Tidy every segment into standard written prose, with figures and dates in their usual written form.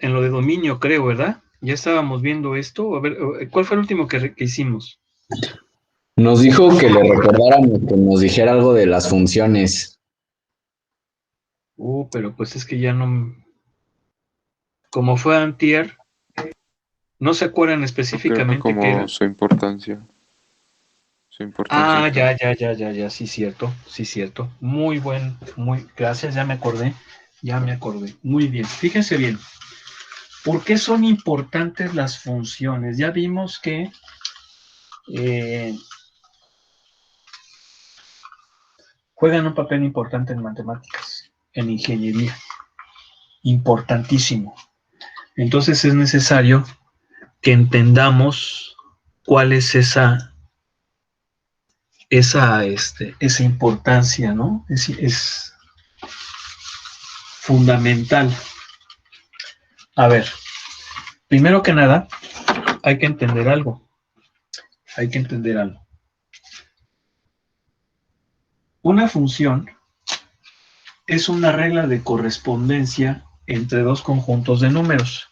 en lo de dominio, creo, ¿verdad? Ya estábamos viendo esto. A ver, ¿cuál fue el último que hicimos? Nos dijo que le recordáramos que nos dijera algo de las funciones. Pero pues es que ya no... Como fue antier, no se acuerdan Creo que era específicamente qué como era. su importancia acá. Ya, sí, cierto. Muy, gracias, ya me acordé. Muy bien, fíjense bien. ¿Por qué son importantes las funciones? Ya vimos que juegan un papel importante en matemáticas, en ingeniería, importantísimo. Entonces es necesario que entendamos cuál es esa importancia, ¿no? Es fundamental. A ver, primero que nada, hay que entender algo. Una función es una regla de correspondencia entre dos conjuntos de números.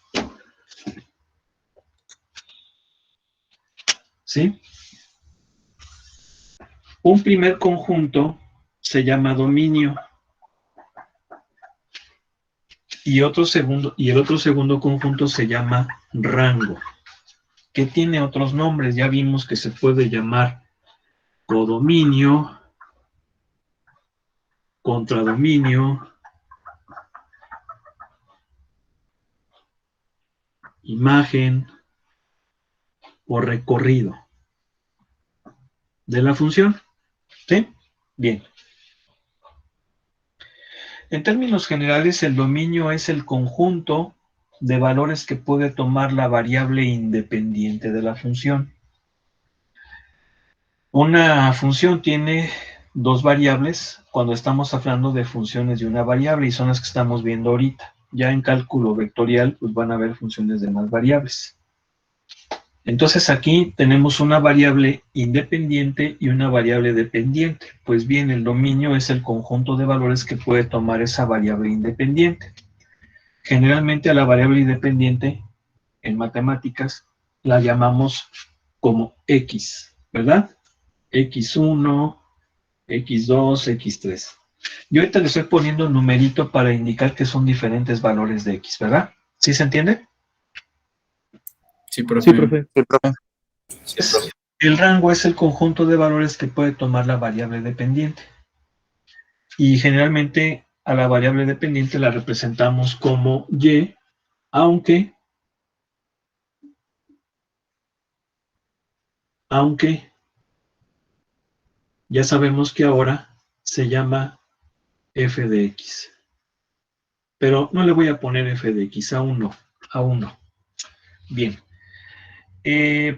¿Sí? Un primer conjunto se llama dominio y el otro segundo conjunto se llama rango, que tiene otros nombres. Ya vimos que se puede llamar codominio, contradominio, imagen o recorrido de la función. ¿Sí? Bien. En términos generales, el dominio es el conjunto de valores que puede tomar la variable independiente de la función. Una función tiene dos variables cuando estamos hablando de funciones de una variable y son las que estamos viendo ahorita. Ya en cálculo vectorial pues van a haber funciones de más variables. Entonces aquí tenemos una variable independiente y una variable dependiente. Pues bien, el dominio es el conjunto de valores que puede tomar esa variable independiente. Generalmente a la variable independiente en matemáticas la llamamos como X, ¿verdad? X1, X2, X3. Yo ahorita le estoy poniendo un numerito para indicar que son diferentes valores de X, ¿verdad? ¿Sí se entiende? Sí, profe. Sí, profe. El rango es el conjunto de valores que puede tomar la variable dependiente. Y generalmente a la variable dependiente la representamos como Y, aunque ya sabemos que ahora se llama f de x. Pero no le voy a poner f de x, aún no. Bien.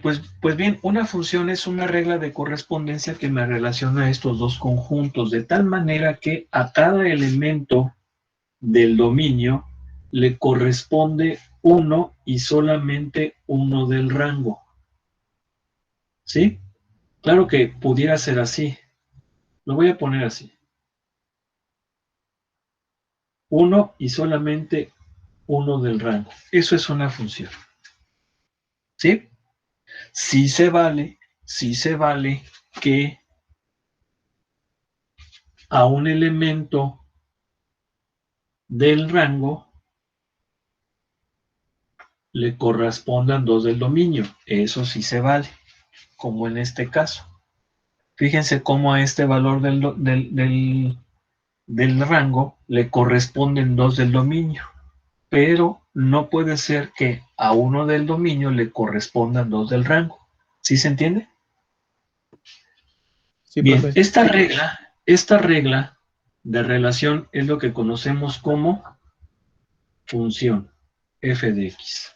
Pues bien, una función es una regla de correspondencia que me relaciona a estos dos conjuntos, de tal manera que a cada elemento del dominio le corresponde uno y solamente uno del rango. ¿Sí? Claro que pudiera ser así. Lo voy a poner así. Uno y solamente uno del rango. Eso es una función. ¿Sí? Sí se vale que a un elemento del rango le correspondan dos del dominio. Eso sí se vale, como en este caso. Fíjense cómo a este valor del rango le corresponden dos del dominio, pero no puede ser que a uno del dominio le correspondan dos del rango. ¿Sí se entiende? Sí, Bien, profe. esta regla de relación es lo que conocemos como función f de x.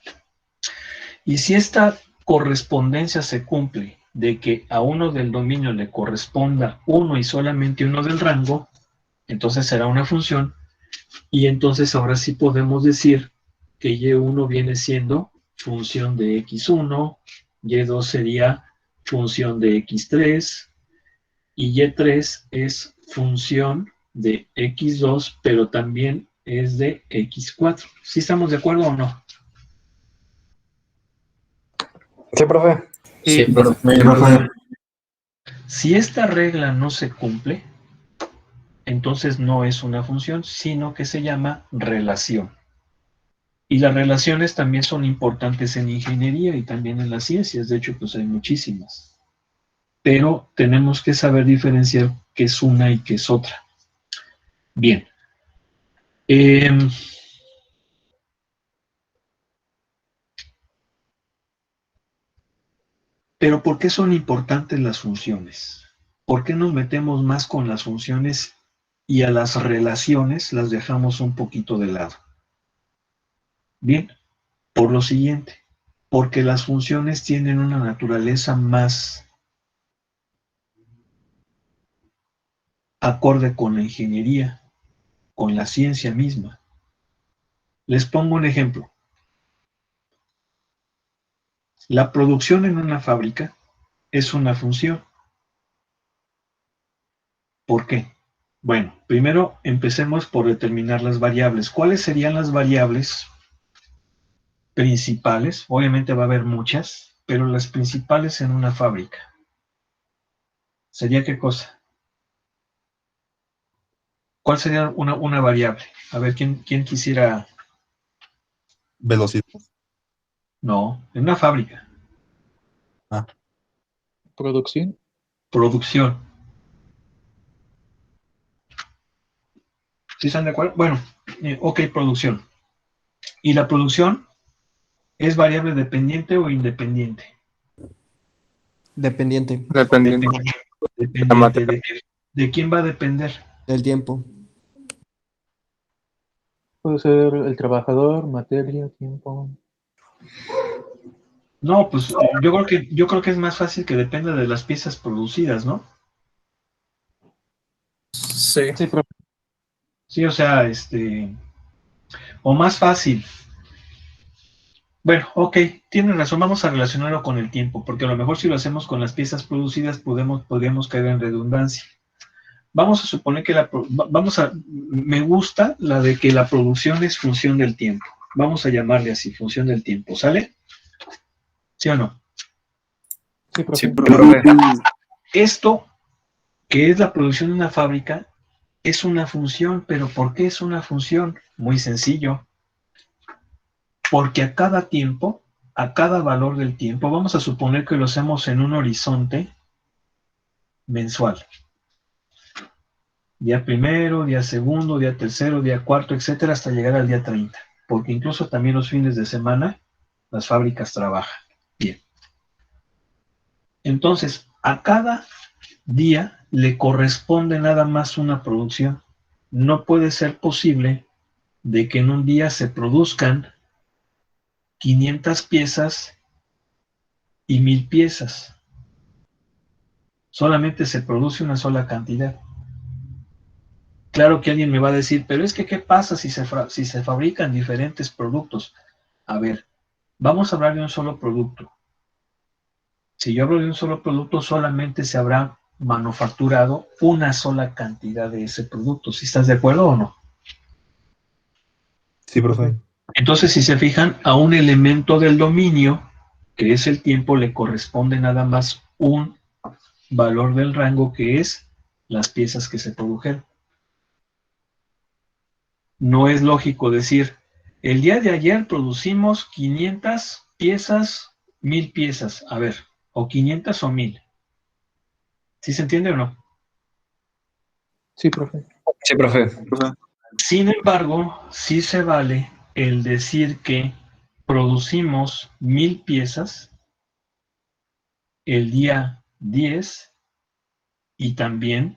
Y si esta correspondencia se cumple de que a uno del dominio le corresponda uno y solamente uno del rango, entonces será una función, y entonces ahora sí podemos decir que y1 viene siendo función de x1, y2 sería función de x3, y y3 es función de x2, pero también es de x4. ¿Sí estamos de acuerdo o no? Sí, profe. Sí, profe. Sí, profe. Si esta regla no se cumple, entonces no es una función, sino que se llama relación. Y las relaciones también son importantes en ingeniería y también en las ciencias. De hecho, pues hay muchísimas. Pero tenemos que saber diferenciar qué es una y qué es otra. Bien. Pero ¿por qué son importantes las funciones? ¿Por qué nos metemos más con las funciones y a las relaciones las dejamos un poquito de lado? Bien, por lo siguiente, porque las funciones tienen una naturaleza más acorde con la ingeniería, con la ciencia misma. Les pongo un ejemplo. La producción en una fábrica es una función. ¿Por qué? Bueno, primero empecemos por determinar las variables. ¿Cuáles serían las variables principales? Obviamente va a haber muchas, pero las principales en una fábrica. ¿Sería qué cosa? ¿Cuál sería una variable? A ver, ¿quién quisiera? Velocidad. No, en una fábrica. Producción. Producción. ¿Sí están de acuerdo? Bueno, ok, producción. ¿Y la producción es variable dependiente o independiente? Dependiente Dependiente Dependiente. ¿De quién va a depender? del tiempo. puede ser el trabajador, materia, tiempo. No, pues yo creo que es más fácil que dependa de las piezas producidas, ¿no? Sí. Sí, profe. Sí, o sea, o más fácil. Bueno, ok, tienen razón, vamos a relacionarlo con el tiempo, porque a lo mejor si lo hacemos con las piezas producidas podríamos caer en redundancia. Vamos a suponer que me gusta la de que la producción es función del tiempo. Vamos a llamarle así, función del tiempo, ¿sale? ¿Sí o no? Sí, profe. Sí, profe. Esto, que es la producción de una fábrica, es una función, pero ¿por qué es una función? Muy sencillo. Porque a cada tiempo, a cada valor del tiempo, vamos a suponer que lo hacemos en un horizonte mensual. Día primero, día segundo, día tercero, día cuarto, etcétera, hasta llegar al día 30. Porque incluso también los fines de semana las fábricas trabajan. Bien. Entonces, a cada día le corresponde nada más una producción. No puede ser posible de que en un día se produzcan 500 piezas y 1000 piezas. Solamente se produce una sola cantidad. Claro que alguien me va a decir, pero es que ¿qué pasa si se fabrican diferentes productos? A ver, vamos a hablar de un solo producto. Si yo hablo de un solo producto, solamente se habrá manufacturado una sola cantidad de ese producto. ¿Sí estás de acuerdo o no? Sí, profe. Entonces, si se fijan, a un elemento del dominio, que es el tiempo, le corresponde nada más un valor del rango, que es las piezas que se produjeron. No es lógico decir, el día de ayer producimos 500 piezas, 1000 piezas. A ver, o 500 o 1000. ¿Sí se entiende o no? Sí, profe. Sí, profe. Sin embargo, sí se vale el decir que producimos 1000 piezas el día 10 y también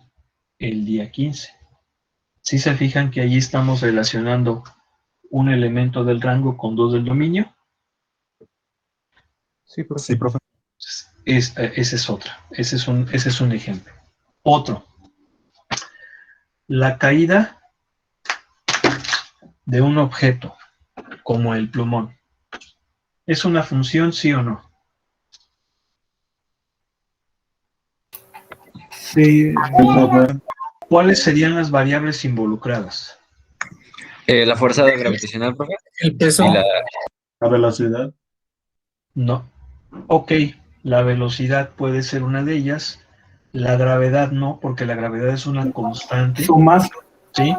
el día 15. ¿Sí se fijan que allí estamos relacionando un elemento del rango con dos del dominio? Sí, profe. Sí, profe. Esa es otra. Ese es un ejemplo. Otro. La caída de un objeto, como el plumón. ¿Es una función, sí o no? Sí, profe. ¿Cuáles serían las variables involucradas? La fuerza gravitacional, profe. El peso. Y la... La velocidad. No. Ok, la velocidad puede ser una de ellas, la gravedad no, porque la gravedad es una constante, Sumas. ¿sí?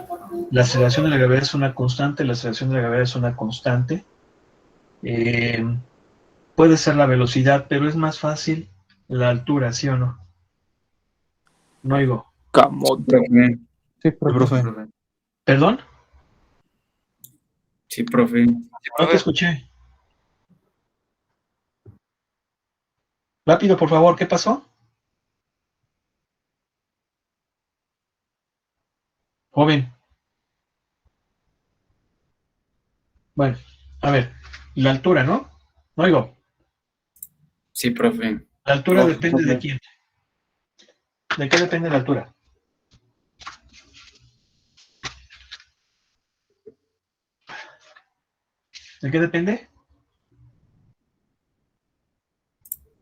La aceleración de la gravedad es una constante, la aceleración de la gravedad es una constante. Puede ser la velocidad, pero es más fácil la altura, ¿sí o no? No oigo. Sí, profe. Sí, Sí, profe. profe. ¿Perdón? Sí, profe. No te escuché. Rápido, por favor, ¿qué pasó? Joven. Bueno, a ver, la altura, ¿no? No oigo. Sí, profe. La altura depende de quién. ¿De qué depende la altura? ¿De qué depende?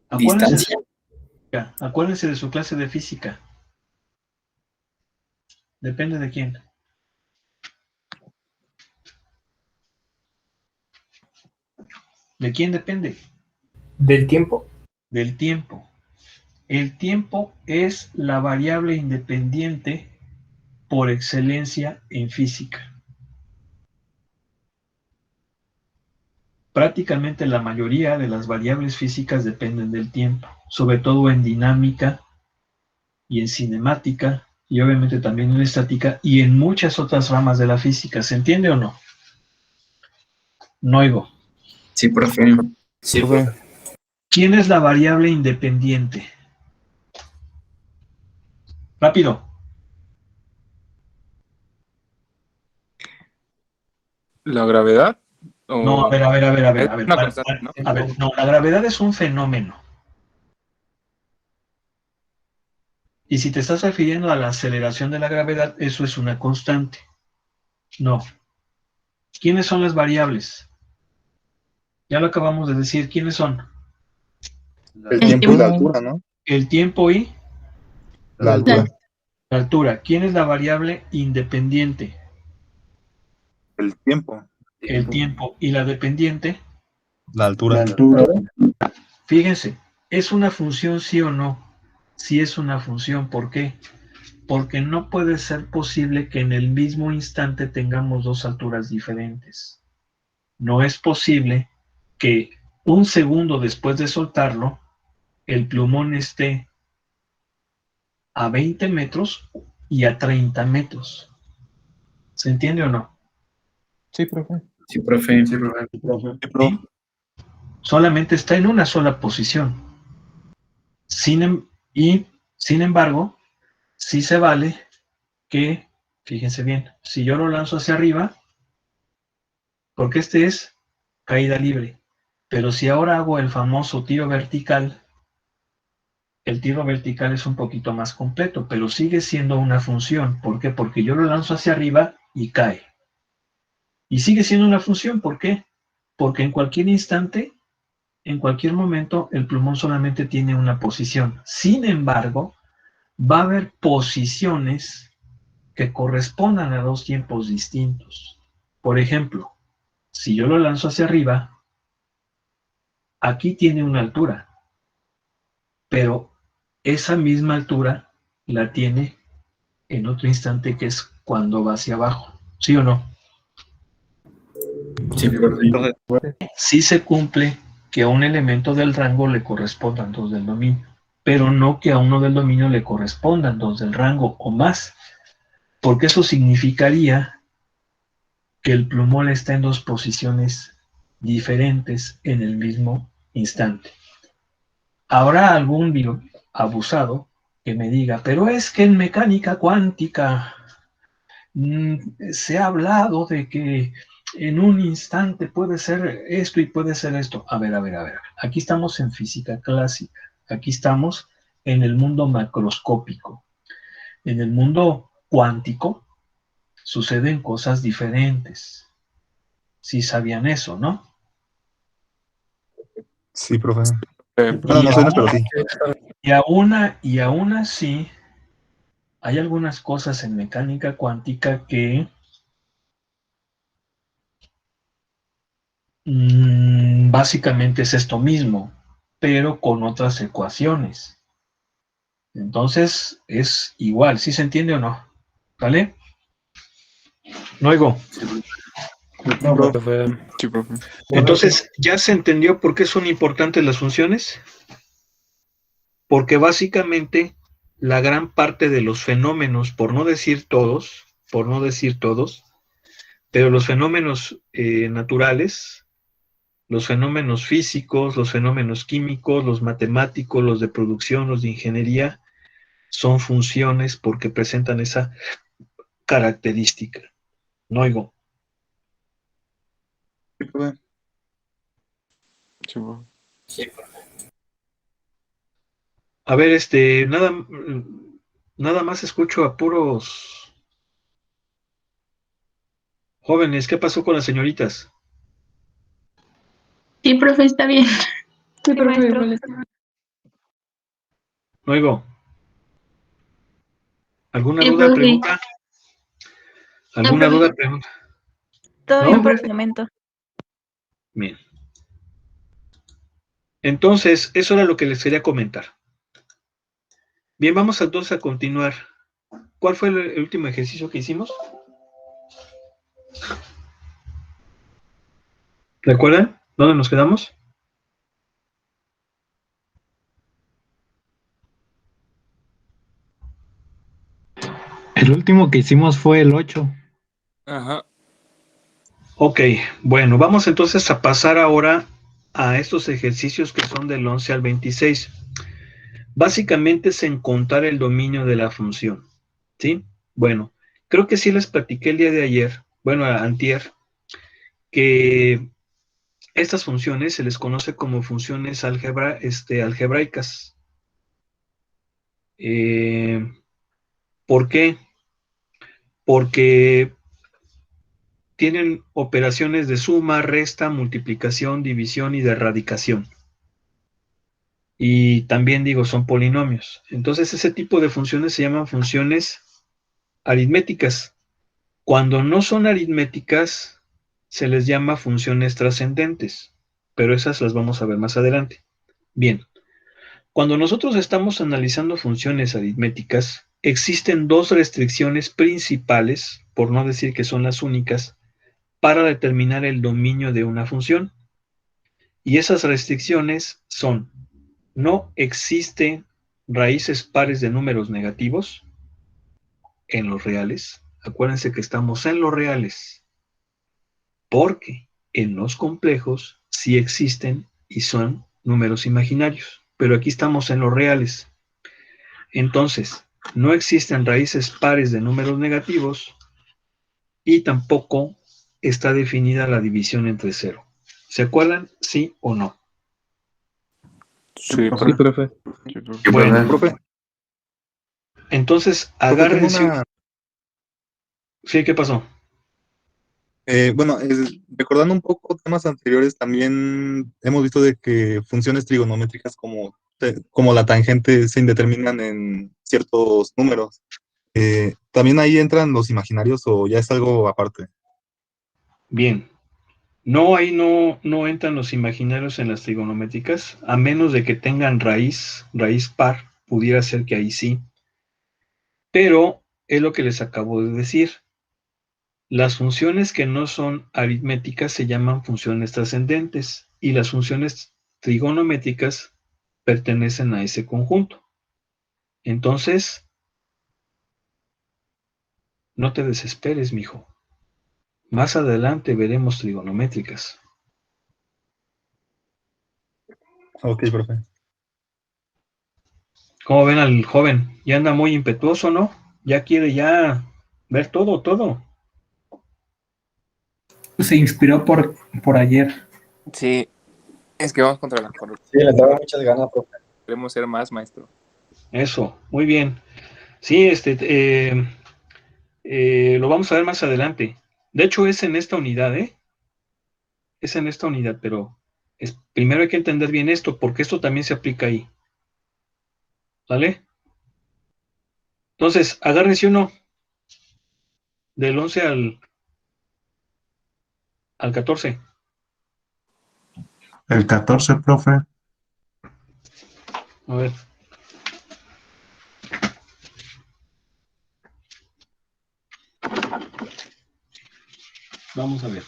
Acuérdense Distancia. acuérdense de su clase de física. Depende de quién. ¿De quién depende? Del tiempo. Del tiempo. El tiempo es la variable independiente por excelencia en física. Prácticamente la mayoría de las variables físicas dependen del tiempo, sobre todo en dinámica y en cinemática y obviamente también en estática y en muchas otras ramas de la física. ¿Se entiende o no? No oigo. Sí, profe. Sí, profe. ¿Quién es la variable independiente? Rápido. ¿La gravedad? No, a ¿O ver, a ver, a ver, a ver, es a ver. una constante, no? A ver, no, la gravedad es un fenómeno. Y si te estás refiriendo a la aceleración de la gravedad, eso es una constante. No. ¿Quiénes son las variables? Ya lo acabamos de decir. ¿Quiénes son? El tiempo y la altura, ¿no? El tiempo y La altura. la altura. ¿Quién es la variable independiente? El tiempo. El tiempo. ¿Y la dependiente? La altura. Fíjense, ¿es una función sí o no? Sí es una función. ¿Por qué? Porque no puede ser posible que en el mismo instante tengamos dos alturas diferentes. No es posible que un segundo después de soltarlo, el plumón esté a 20 metros y a 30 metros. ¿Se entiende o no? Sí, profe. Sí, profe. Sí, profe. ¿Sí? Solamente está en una sola posición. Y, sin embargo, sí se vale que, fíjense bien, si yo lo lanzo hacia arriba, porque este es caída libre, pero si ahora hago el famoso tiro vertical, el tiro vertical es un poquito más completo, pero sigue siendo una función. ¿Por qué? Porque yo lo lanzo hacia arriba y cae. Y sigue siendo una función. ¿Por qué? Porque en cualquier instante, en cualquier momento, el plumón solamente tiene una posición. Sin embargo, va a haber posiciones que correspondan a dos tiempos distintos. Por ejemplo, si yo lo lanzo hacia arriba, aquí tiene una altura, pero esa misma altura la tiene en otro instante que es cuando va hacia abajo. ¿Sí o no? Sí, profe. Sí se cumple que a un elemento del rango le correspondan dos del dominio, pero no que a uno del dominio le correspondan dos del rango o más, porque eso significaría que el plumón está en dos posiciones diferentes en el mismo instante. Habrá algún abusado que me diga, pero es que en mecánica cuántica se ha hablado de que en un instante puede ser esto y puede ser esto. A ver, a ver, a ver. Aquí estamos en física clásica. Aquí estamos en el mundo macroscópico. En el mundo cuántico suceden cosas diferentes. Sí sabían eso, ¿no? Sí, profe. Bueno, Y no sé, pero sí. y aún así, hay algunas cosas en mecánica cuántica que básicamente es esto mismo. pero con otras ecuaciones. Entonces, es igual, ¿sí se entiende o no? ¿Vale? No oigo. Profe. Sí, profe. Entonces, ¿ya se entendió por qué son importantes las funciones? Porque básicamente la gran parte de los fenómenos, por no decir todos, pero los fenómenos naturales, los fenómenos físicos, los fenómenos químicos, los matemáticos, los de producción, los de ingeniería, son funciones porque presentan esa característica. No oigo. Sí, profe. Sí, profe. Sí, profe. A ver, nada más escucho a puros jóvenes. ¿Qué pasó con las señoritas? Sí, profe, está bien. Sí, profe, maestro. igual está. No oigo. ¿Alguna Sí, duda, profe. pregunta? ¿Alguna profe. duda, pregunta? Todo ¿No? bien por el momento. Bien. Entonces, eso era lo que les quería comentar. Bien, vamos entonces a continuar. ¿Cuál fue el último ejercicio que hicimos? ¿Recuerdan? ¿Dónde nos quedamos? El último que hicimos fue el 8. Ajá. Ok, bueno, vamos entonces a pasar ahora a estos ejercicios que son del 11 al 26. Básicamente es encontrar el dominio de la función, ¿sí? Bueno, creo que sí les platiqué el día de ayer, bueno, antier, que estas funciones se les conoce como funciones algebraicas. ¿Por qué? Porque tienen operaciones de suma, resta, multiplicación, división y de radicación. Y también digo, son polinomios. Entonces, ese tipo de funciones se llaman funciones aritméticas. Cuando no son aritméticas, se les llama funciones trascendentes, pero esas las vamos a ver más adelante. Bien, cuando nosotros estamos analizando funciones aritméticas, existen dos restricciones principales, por no decir que son las únicas, para determinar el dominio de una función. Y esas restricciones son: no existen raíces pares de números negativos en los reales. Acuérdense que estamos en los reales, porque en los complejos sí existen y son números imaginarios, pero aquí estamos en los reales. Entonces, no existen raíces pares de números negativos y tampoco está definida la división entre cero. ¿Se acuerdan? ¿Sí o no? Sí, Sí, profe. Sí, profe. Bueno, Profe, entonces profe, tengo agárrense. una. Sí, ¿qué pasó? Bueno, recordando un poco temas anteriores, también hemos visto de que funciones trigonométricas como la tangente se indeterminan en ciertos números. ¿También ahí entran los imaginarios o ya es algo aparte? Bien. No, ahí no entran los imaginarios en las trigonométricas, a menos de que tengan raíz par, pudiera ser que ahí sí. Pero es lo que les acabo de decir. Las funciones que no son aritméticas se llaman funciones trascendentes y las funciones trigonométricas pertenecen a ese conjunto. Entonces, no te desesperes, mijo. Más adelante veremos trigonométricas. Ok, profe. ¿Cómo ven al joven? Ya anda muy impetuoso, ¿no? Ya quiere ver todo. Se inspiró por ayer. Sí, es que vamos contra la corrupción. Sí, le daba muchas ganas, profe. Queremos ser más, maestro. Eso, muy bien. Sí, lo vamos a ver más adelante. De hecho, es en esta unidad, ¿eh? Es en esta unidad, pero primero hay que entender bien esto, porque esto también se aplica ahí. ¿Vale? Entonces, agárrense uno del 11 al 14. El 14, profe. A ver. Vamos a ver.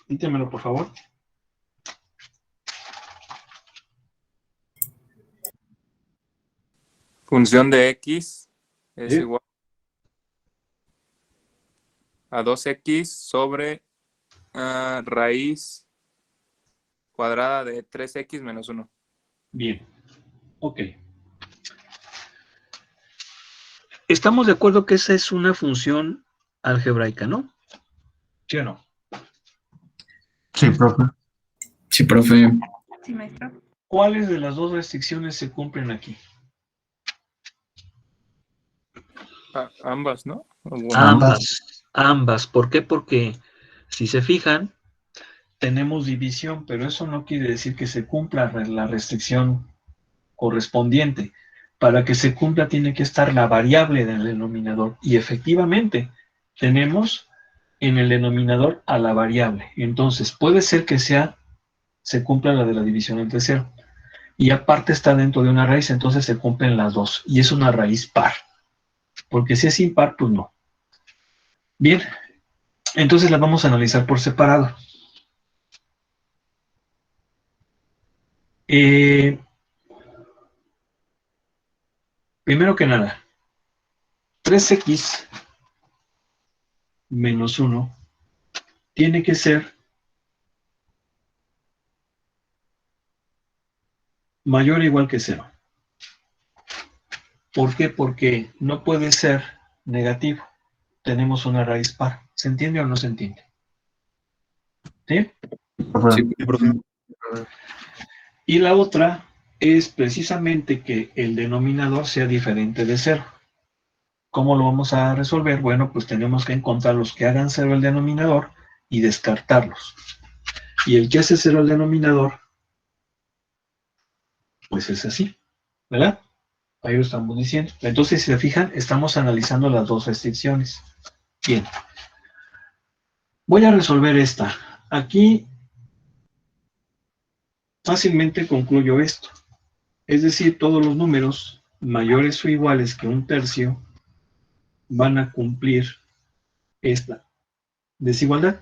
Dítemelo, por favor. Función de x es Sí. igual a 2x sobre raíz cuadrada de 3x menos 1. Bien. Ok. Estamos de acuerdo que esa es una función algebraica, ¿no? ¿Sí o no? Sí, profe. Sí, profe. Sí, maestro. ¿Cuáles de las dos restricciones se cumplen aquí? Ambas, ¿no? Bueno, Ambas. ¿Por qué? Porque si se fijan, tenemos división, pero eso no quiere decir que se cumpla la restricción correspondiente. Para que se cumpla tiene que estar la variable del denominador. Y efectivamente, tenemos en el denominador a la variable. Entonces, puede ser que se cumpla la de la división entre cero. Y aparte está dentro de una raíz, entonces se cumplen las dos. Y es una raíz par. Porque si es impar, pues no. Bien, entonces las vamos a analizar por separado. Primero que nada, 3x menos 1 tiene que ser mayor o igual que 0. ¿Por qué? Porque no puede ser negativo. Tenemos una raíz par. ¿Se entiende o no se entiende? ¿Sí? Sí, Sí, profe. Y la otra es precisamente que el denominador sea diferente de 0. ¿Cómo lo vamos a resolver? Bueno, pues tenemos que encontrar los que hagan 0 el denominador y descartarlos. Y el que hace 0 el denominador, pues es así, ¿verdad? Ahí lo estamos diciendo. Entonces, si se fijan, estamos analizando las dos restricciones. Bien. Voy a resolver esta. Aquí fácilmente concluyo esto. Es decir, todos los números mayores o iguales que 1/3 van a cumplir esta desigualdad.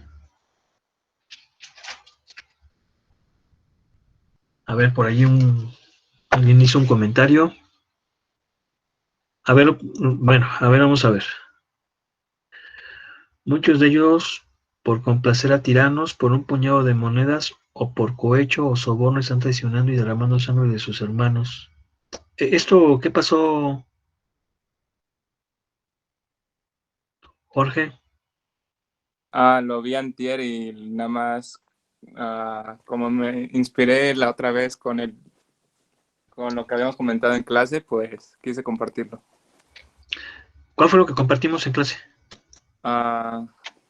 A ver, por ahí alguien hizo un comentario. A ver, bueno, a ver, vamos a ver. Muchos de ellos, por complacer a tiranos, por un puñado de monedas, o por cohecho o soborno, están traicionando y derramando sangre de sus hermanos. ¿Esto qué pasó, Jorge? lo vi antier y nada más, como me inspiré la otra vez con lo que habíamos comentado en clase, pues quise compartirlo. ¿Cuál fue lo que compartimos en clase?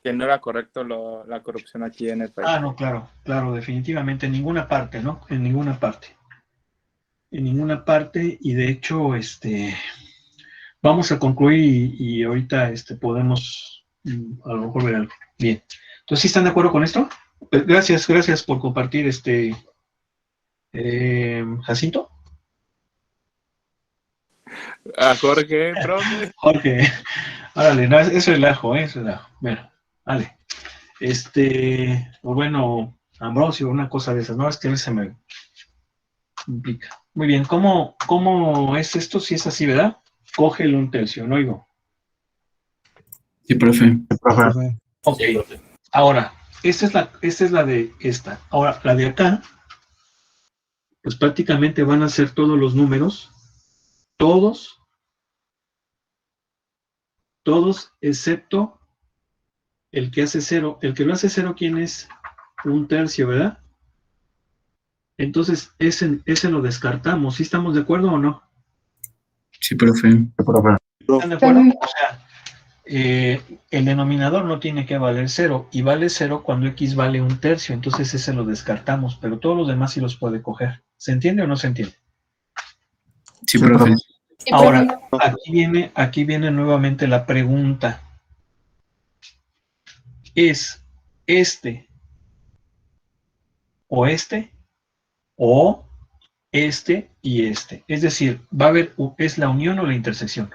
Que no era correcto la corrupción aquí en el país. No, claro, definitivamente, en ninguna parte, ¿no? En ninguna parte. En ninguna parte, y de hecho, vamos a concluir y ahorita podemos a lo mejor ver algo. Bien. Entonces, ¿sí están de acuerdo con esto? Gracias por compartir, Jacinto. Jorge, profe. Jorge, órale, no, eso es relajo, eso es relajo. Bueno, vale. O bueno, Ambrosio, una cosa de esas, no, es que a veces se me complica. Muy bien, ¿cómo es esto? Si es así, ¿verdad? Cógelo 1/3, ¿no oigo? Sí, profe. Profe. Ok, ahora, esta es la de esta. Ahora, la de acá, pues prácticamente van a ser todos los números, todos, excepto el que hace 0. El que lo hace 0, ¿quién es? 1/3, ¿verdad? Entonces, ese lo descartamos. ¿Sí estamos de acuerdo o no? Sí, profe. ¿Están de acuerdo? O sea, el denominador no tiene que valer 0 y vale 0 cuando x vale 1/3, entonces ese lo descartamos, pero todos los demás sí los puede coger. ¿Se entiende o no se entiende? Sí, profe. Ahora, aquí viene nuevamente la pregunta. ¿Es este o este o este y este? Es decir, va a haber, ¿es la unión o la intersección?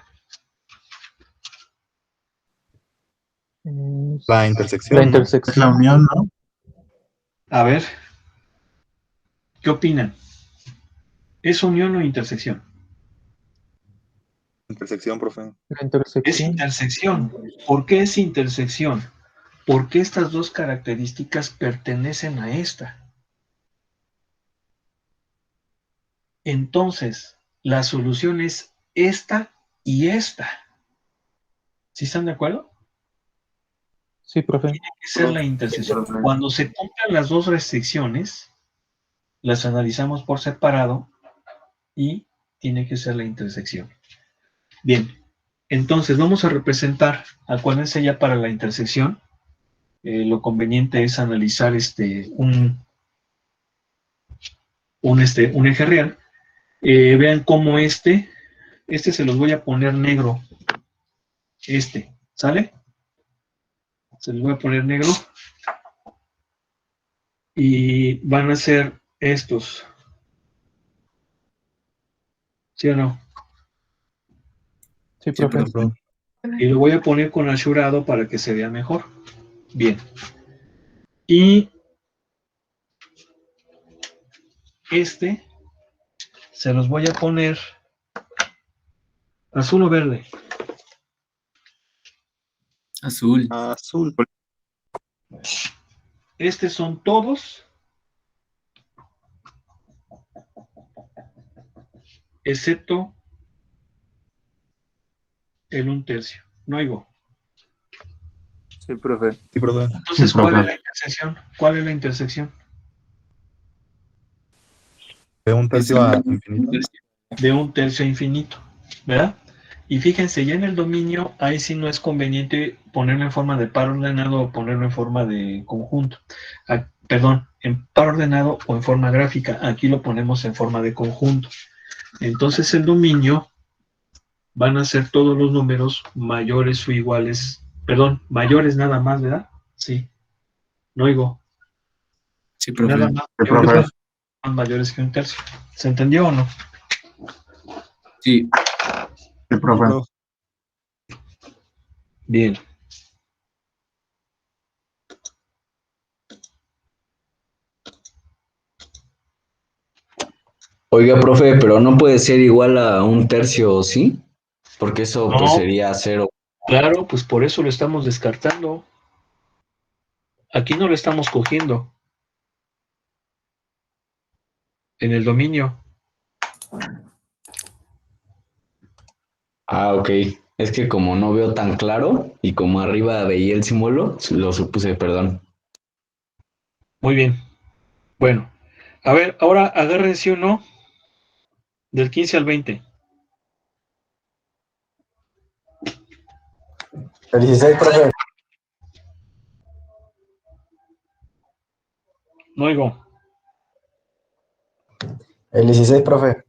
La La intersección, ¿no? Es intersección. la unión, ¿no? A ver, ¿qué opinan? ¿Es unión o intersección? Intersección, profe. La Es intersección. intersección. ¿Por qué es intersección? Porque estas dos características pertenecen a esta. Entonces, la solución es esta y esta. ¿Sí están de acuerdo? Sí, profe. Tiene que ser la intersección. Cuando se cumplan las dos restricciones, las analizamos por separado y tiene que ser la intersección. Bien, entonces vamos a representar, acuérdense ya para la intersección, lo conveniente es analizar un eje real. Vean cómo este se los voy a poner negro, ¿sale? Se los voy a poner negro y van a ser estos, ¿sí o no? Sí, Sí, profe. profe. Y lo voy a poner con azurado para que se vea mejor. Bien. Y se los voy a poner azul o verde. Azul. Azul. Son todos, excepto el 1/3. No oigo. Sí, profe. Sí, profe. Entonces, Sí, ¿cuál es profe. la intersección? ¿Cuál es la intersección? De 1/3 a infinito. De 1/3 a infinito, ¿verdad? Y fíjense, ya en el dominio, ahí sí no es conveniente ponerlo en forma de par ordenado o ponerlo en forma de conjunto. Perdón, en par ordenado o en forma gráfica. Aquí lo ponemos en forma de conjunto. Entonces el dominio van a ser todos los números mayores o iguales, perdón, mayores nada más, ¿verdad? Sí, no oigo. Sí, profe. Nada más Sí, mayores, profe. más mayores que 1/3. ¿Se entendió o no? Sí. Sí, profe. Profe. Bien. Oiga, profe, pero no puede ser igual a 1/3, ¿sí? Porque eso pues No, sería 0. claro, pues por eso lo estamos descartando. Aquí no lo estamos cogiendo en el dominio. Ah, ok. Es que como no veo tan claro y como arriba veía el símbolo, lo supuse, perdón. Muy bien. Bueno, a ver, ahora agárrense uno del 15 al 20. El 16, profe. No oigo. El 16, profe.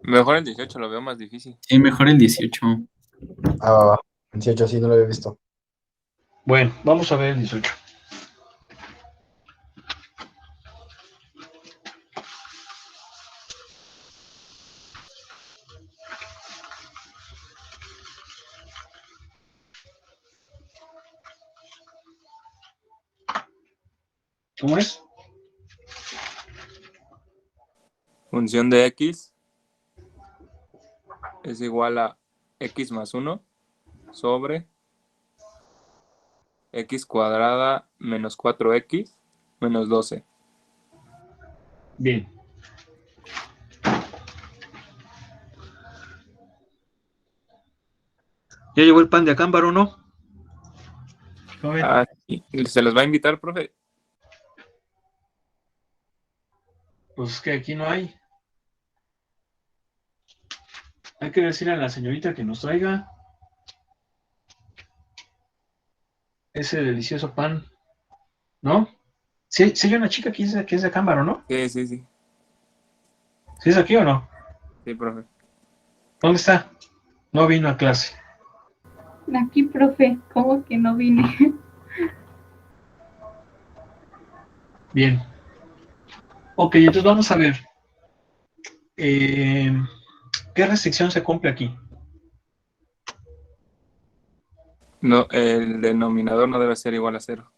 Mejor el 18, lo veo más difícil. Sí, mejor el 18. Ah, va, va. 18, sí, no lo había visto. Bueno, vamos a ver el 18. ¿Cómo es? Función de x es igual a x más 1 sobre x cuadrada menos 4x menos 12. Bien. ¿Ya llegó el pan de acámbaro o no? ¿Cómo ven? Ah, sí. ¿Se los va a invitar, profe? Pues que aquí no hay. Hay que decirle a la señorita que nos traiga. ese delicioso pan, ¿no? Sí, sí hay una chica que es de Cámara, ¿no? Sí, sí, sí. ¿Sí es aquí o no? Sí, profe. ¿Dónde está? No vino a clase. Aquí, profe, ¿cómo que no vine? Bien. Ok, entonces vamos a ver. ¿Qué restricción se cumple aquí? No, el denominador no debe ser igual a 0.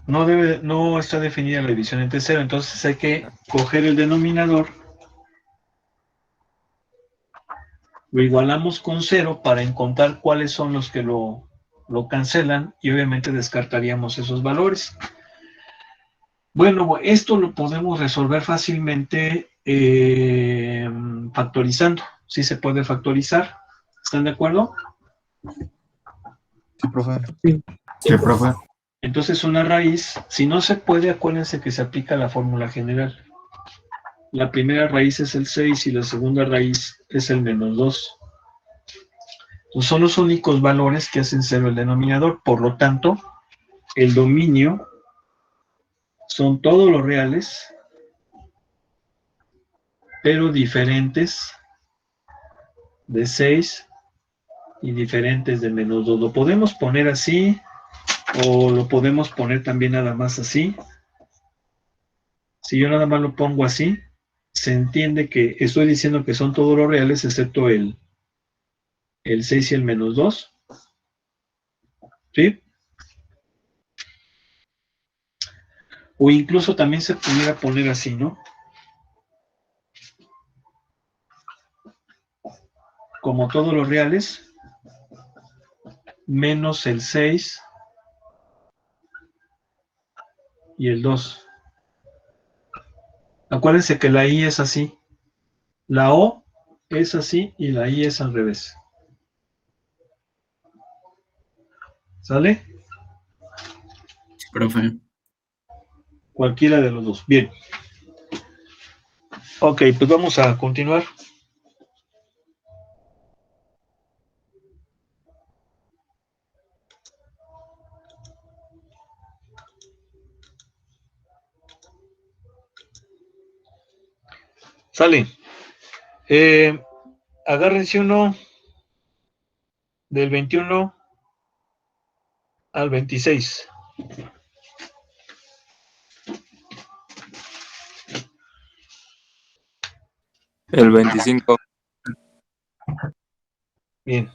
No está definida la división entre cero, entonces hay que coger el denominador, lo igualamos con 0 para encontrar cuáles son los que lo cancelan y obviamente descartaríamos esos valores. Bueno, esto lo podemos resolver fácilmente factorizando. Sí se puede factorizar. ¿Están de acuerdo? Sí, profe. Sí, profe. Entonces una raíz, si no se puede, acuérdense que se aplica la fórmula general. La primera raíz es el 6 y la segunda raíz es el -2. Entonces son los únicos valores que hacen 0 el denominador. Por lo tanto, el dominio son todos los reales, pero diferentes de 6 y diferentes de -2. Lo podemos poner así o lo podemos poner también nada más así. Si yo nada más lo pongo así, se entiende que estoy diciendo que son todos los reales excepto el 6 y el -2. ¿Sí? O incluso también se pudiera poner así, ¿no? Como todos los reales, menos el 6 y el 2. Acuérdense que la I es así. La O es así y la I es al revés. ¿Sale? Sí, profe. Cualquiera de los dos. Bien. Ok, pues vamos a continuar. Sale. Agárrense uno del 21 al 26. El 25. Bien.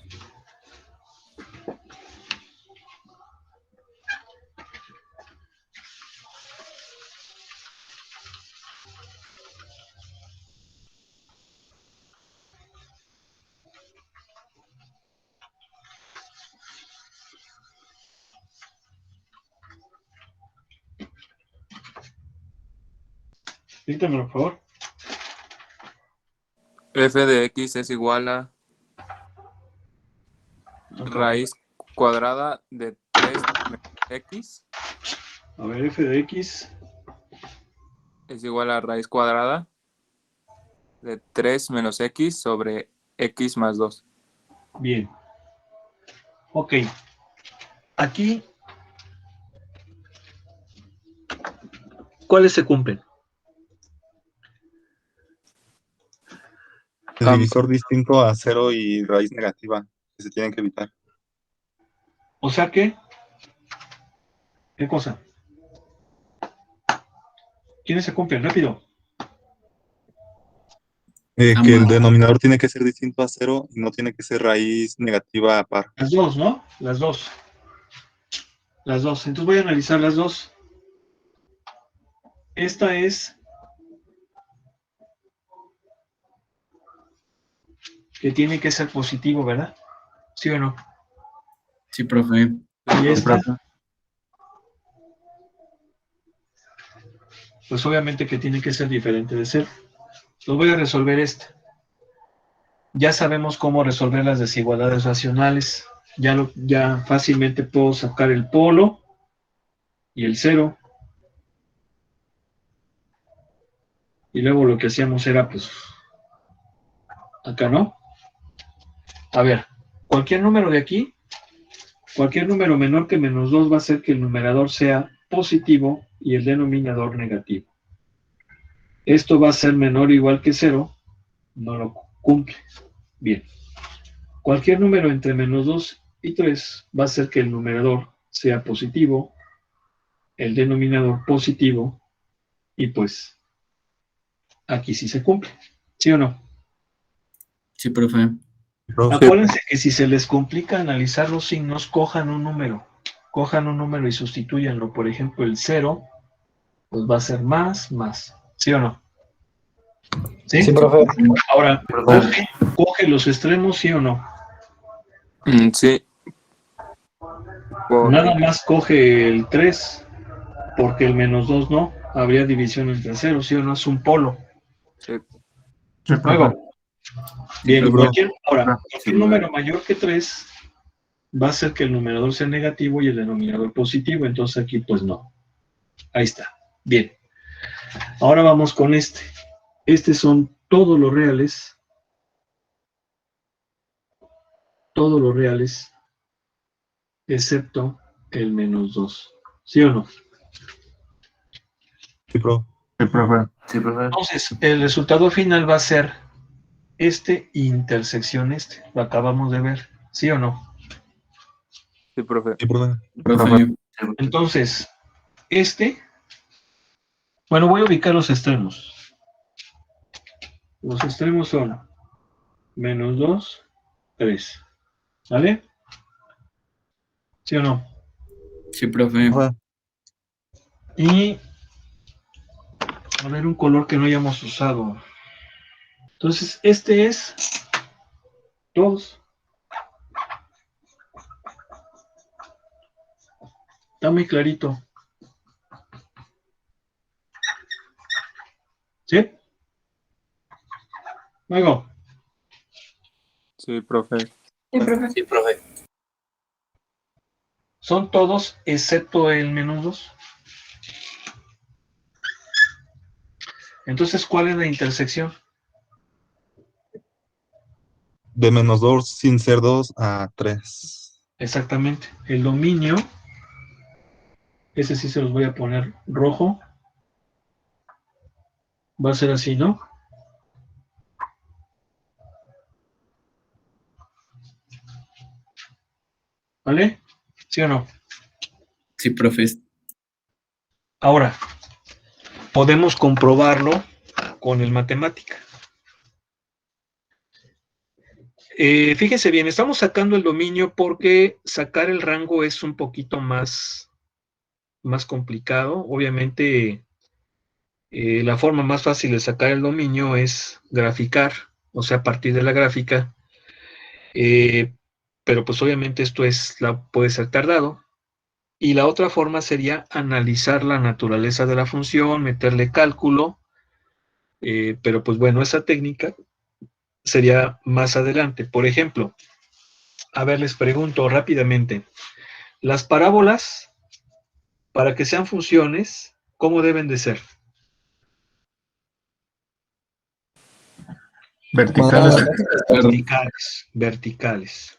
Dígamelo, por favor. F de X es igual a raíz cuadrada de 3 menos X. A ver, F de X. Es igual a raíz cuadrada de 3 menos X sobre X más 2. Bien. Ok. Aquí, ¿cuáles se cumplen? El divisor distinto a 0 y raíz negativa, que se tienen que evitar. O sea que, ¿qué cosa? ¿Quiénes se cumplen? Rápido. Que el denominador tiene que ser distinto a 0 y no tiene que ser raíz negativa a par. Las dos, ¿no? Las dos. Las dos. Entonces voy a analizar las dos. Esta es que tiene que ser positivo, ¿verdad? ¿Sí o no? Sí, profe. Y esta, pues obviamente que tiene que ser diferente de 0. Lo voy a resolver esta. Ya sabemos cómo resolver las desigualdades racionales. Ya fácilmente puedo sacar el polo y el 0. Y luego lo que hacíamos era, pues, acá, ¿no? A ver, cualquier número de aquí Cualquier número menor que menos 2 va a hacer que el numerador sea positivo y el denominador negativo. Esto va a ser menor o igual que 0, no lo cumple. Bien. Cualquier número entre menos 2 y 3 va a hacer que el numerador sea positivo, el denominador positivo, y pues aquí sí se cumple. ¿Sí o no? Sí, profe. Acuérdense que si se les complica analizar los signos, cojan un número y sustitúyanlo. Por ejemplo, el 0, pues va a ser más. ¿Sí o no? ¿Sí? Sí, profe. Ahora, coge los extremos, ¿sí o no? Sí. Nada más coge el 3, porque el menos 2 no. Habría división entre 0, ¿sí o no? Es un polo. Sí. Luego, bien, Sí, cualquier Sí, número mayor que 3 va a hacer que el numerador sea negativo y el denominador positivo. Entonces aquí, pues no. Ahí está. Bien. Ahora vamos con este. Estos son todos los reales, excepto el menos 2. ¿Sí o no? Sí, profe. Entonces, el resultado final va a ser este intersección este. Lo acabamos de ver. ¿Sí o no? Sí, profe. Sí, profe. Profe. Entonces, bueno, voy a ubicar los extremos. Los extremos son menos 2, 3. ¿Vale? ¿Sí o no? Sí, profe. Y a ver un color que no hayamos usado. Entonces, este es 2. Está muy clarito. ¿Sí? Luego. Sí, profe. Sí, profe. Son todos excepto el menos 2. Entonces, ¿cuál es la intersección? De menos 2 sin ser 2 a 3. Exactamente. El dominio, ese sí se los voy a poner rojo. Va a ser así, ¿no? ¿Vale? ¿Sí o no? Sí, profe. Ahora, podemos comprobarlo con el matemática. Fíjense bien, estamos sacando el dominio porque sacar el rango es un poquito más complicado. Obviamente, la forma más fácil de sacar el dominio es graficar, o sea, a partir de la gráfica. Pero pues obviamente esto puede ser tardado. Y la otra forma sería analizar la naturaleza de la función, meterle cálculo, pero pues bueno, esa técnica sería más adelante. Por ejemplo, a ver, les pregunto rápidamente, las parábolas, para que sean funciones, ¿cómo deben de ser? Verticales.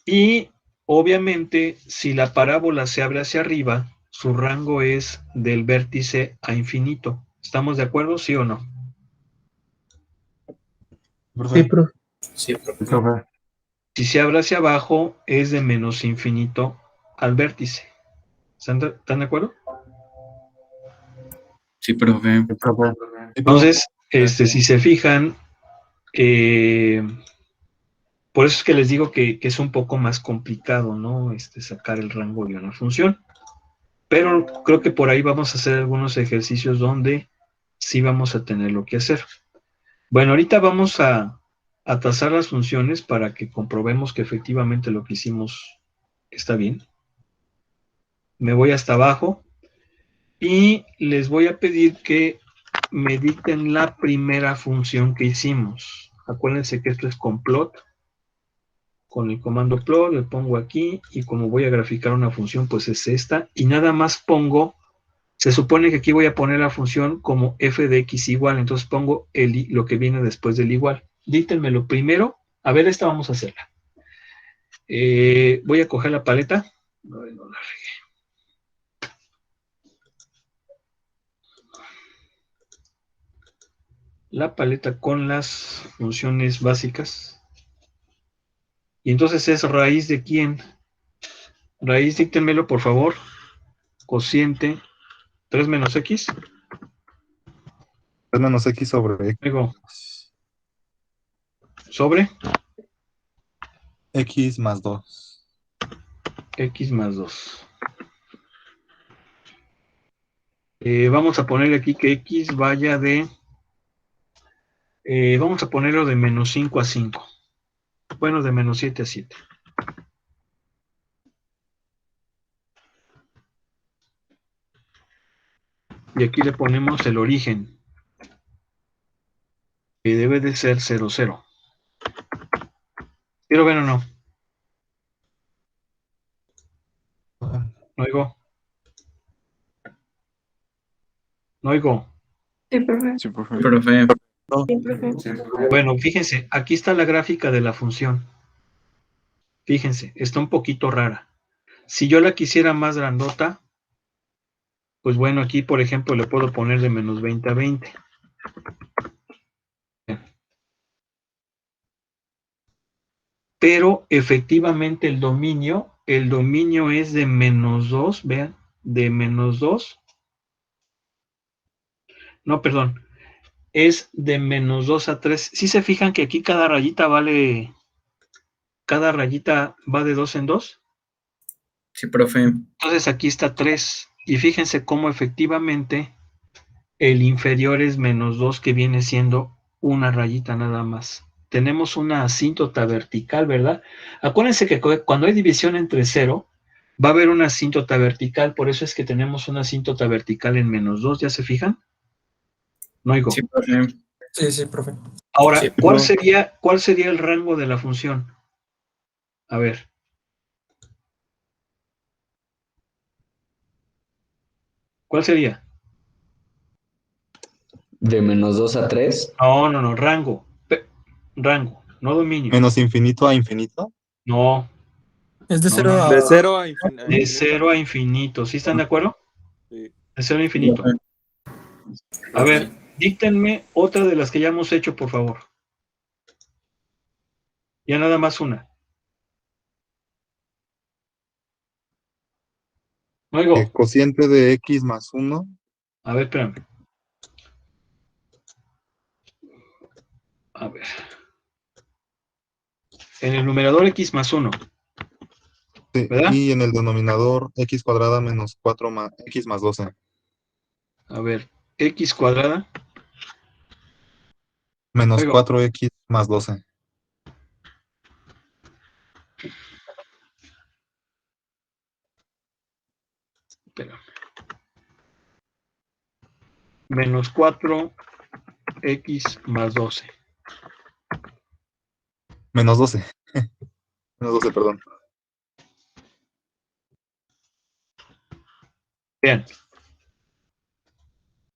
Y obviamente, si la parábola se abre hacia arriba, su rango es del vértice a infinito. ¿Estamos de acuerdo, sí o no? Sí, profe. Sí, profe. Si se abre hacia abajo, es de menos infinito al vértice. ¿Están de acuerdo? Sí, profe. Entonces, si se fijan, por eso es que les digo que es un poco más complicado, ¿no? Sacar el rango de una función. Pero creo que por ahí vamos a hacer algunos ejercicios donde sí vamos a tener lo que hacer. Bueno, ahorita vamos a trazar las funciones para que comprobemos que efectivamente lo que hicimos está bien. Me voy hasta abajo y les voy a pedir que me dicten la primera función que hicimos. Acuérdense que esto es con plot. Con el comando plot le pongo aquí y como voy a graficar una función, pues es esta. Y nada más pongo, se supone que aquí voy a poner la función como f de x igual, entonces pongo lo que viene después del igual. Dítenmelo primero. A ver, esta vamos a hacerla. Voy a coger la paleta. No la regué. La paleta con las funciones básicas. Y entonces es raíz de quién. Raíz, díctenmelo por favor. Cociente 3 menos x. 3 menos x sobre Luego, sobre x más 2. x más 2. Vamos a ponerle aquí que x vaya de... vamos a ponerlo de menos 5 a 5. Bueno, de menos 7 a 7. Y aquí le ponemos el origen, que debe de ser 0, 0. ¿Sí lo ven o no? No oigo. No oigo. Sí, profe. Sí, profe. Profe. Sí, profe. Bueno, fíjense, aquí está la gráfica de la función. Fíjense, está un poquito rara. Si yo la quisiera más grandota, pues bueno, aquí por ejemplo le puedo poner de menos 20 a 20. Pero efectivamente el dominio es de menos 2, vean, de menos 2. No, perdón, es de menos 2 a 3. ¿Sí se fijan que aquí cada rayita va de 2 en 2? Sí, profe. Entonces aquí está 3. Y fíjense cómo efectivamente el inferior es menos 2, que viene siendo una rayita nada más. Tenemos una asíntota vertical, ¿verdad? Acuérdense que cuando hay división entre 0, va a haber una asíntota vertical, por eso es que tenemos una asíntota vertical en menos 2, ¿ya se fijan? No oigo. Sí, profe. Sí, profe. Ahora, Sí, ¿cuál profe. sería el rango de la función? A ver. ¿Cuál sería? De menos 2 a 3. No, rango. Rango, no dominio. Menos infinito a infinito. No. Es de No, 0 no, a... De 0 a De infinito. 0 a infinito. ¿Sí están de acuerdo? Sí. De 0 a infinito. A ver, díctenme otra de las que ya hemos hecho, por favor. Ya nada más una. No oigo. Cociente de x más 1. A ver, espérame. A ver. En el numerador x más 1. Sí, ¿Verdad? y en el denominador x cuadrada menos 4 más x más 12. A ver, x cuadrada. Menos Oigo. 4x más 12. Espérame. Menos 4x más 12. Menos 12. Menos 12, perdón. Vean.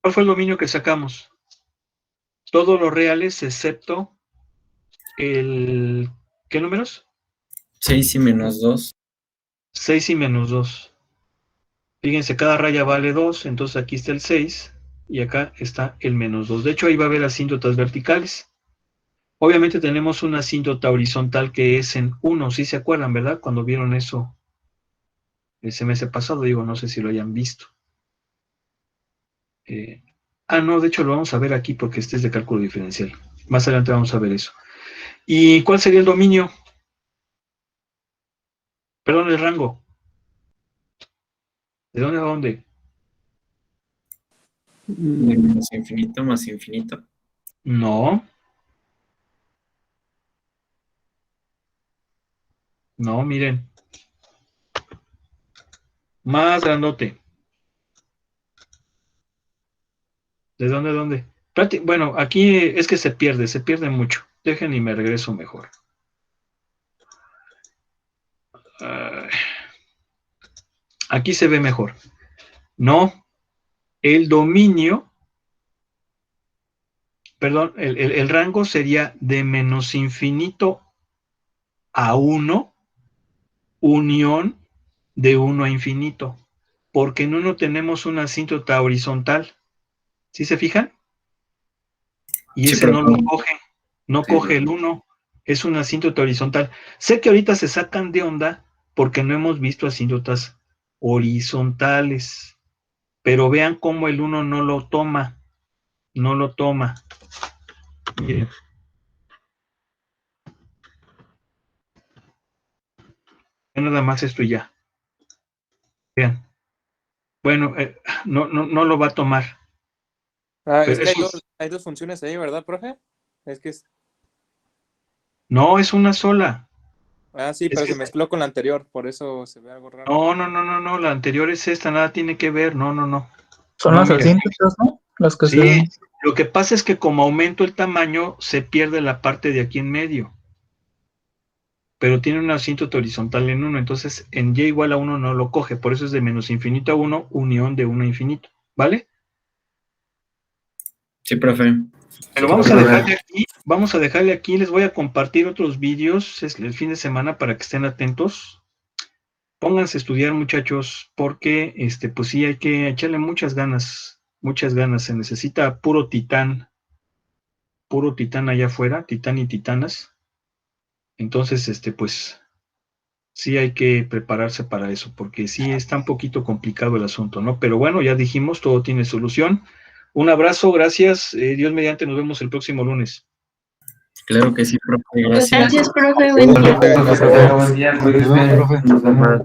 ¿Cuál fue el dominio que sacamos? Todos los reales excepto el... ¿Qué números? 6 y menos 2. 6 y menos 2. Fíjense, cada raya vale 2, entonces aquí está el 6 y acá está el menos 2. De hecho, ahí va a haber asíntotas verticales. Obviamente tenemos una asíntota horizontal que es en 1, ¿sí se acuerdan, verdad? Cuando vieron eso el semestre pasado, digo, no sé si lo hayan visto. No, de hecho lo vamos a ver aquí porque este es de cálculo diferencial. Más adelante vamos a ver eso. ¿Y cuál sería el dominio? Perdón, el rango. ¿De dónde a dónde? De menos infinito más infinito. No. No, miren. Más grandote. ¿De dónde a dónde? Bueno, aquí es que se pierde mucho. Dejen y me regreso mejor. Aquí se ve mejor. No, el dominio, perdón, el rango sería de menos infinito a 1 unión de 1 a infinito, porque en 1 tenemos una asíntota horizontal. ¿Sí se fijan? Y Sí, ese no profe. lo coge, no coge el 1, es una asíntota horizontal. Sé que ahorita se sacan de onda porque no hemos visto asíntotas horizontales, pero vean cómo el 1 no lo toma, no lo toma. Miren. Nada más esto y ya. Vean. Bueno, no lo va a tomar. Ah, es Pero que hay dos funciones ahí, ¿verdad, profe? Es que no, es una sola. sí, pero se mezcló con la anterior, por eso se ve algo raro. No, la anterior es esta, nada tiene que ver, no. Son No, las mira. asíntotas, ¿no? Las que se Sí, ven. lo que pasa es que como aumento el tamaño, se pierde la parte de aquí en medio. Pero tiene una asíntota horizontal en 1, entonces en y igual a 1 no lo coge, por eso es de menos infinito a 1, unión de 1 a infinito, ¿vale? Sí, profe. Pero vamos a dejarle aquí, les voy a compartir otros vídeos el fin de semana para que estén atentos. Pónganse a estudiar, muchachos, porque pues sí hay que echarle muchas ganas, se necesita puro titán allá afuera, titán y titanas. Entonces, pues sí hay que prepararse para eso, porque sí está un poquito complicado el asunto, ¿no? Pero bueno, ya dijimos, todo tiene solución. Un abrazo, gracias. Dios mediante, nos vemos el próximo lunes. Claro que sí, profe. Gracias. Gracias, profe. Igualmente, Buen día. hasta luego. Buen día, Nos vemos, profe. Nos vemos.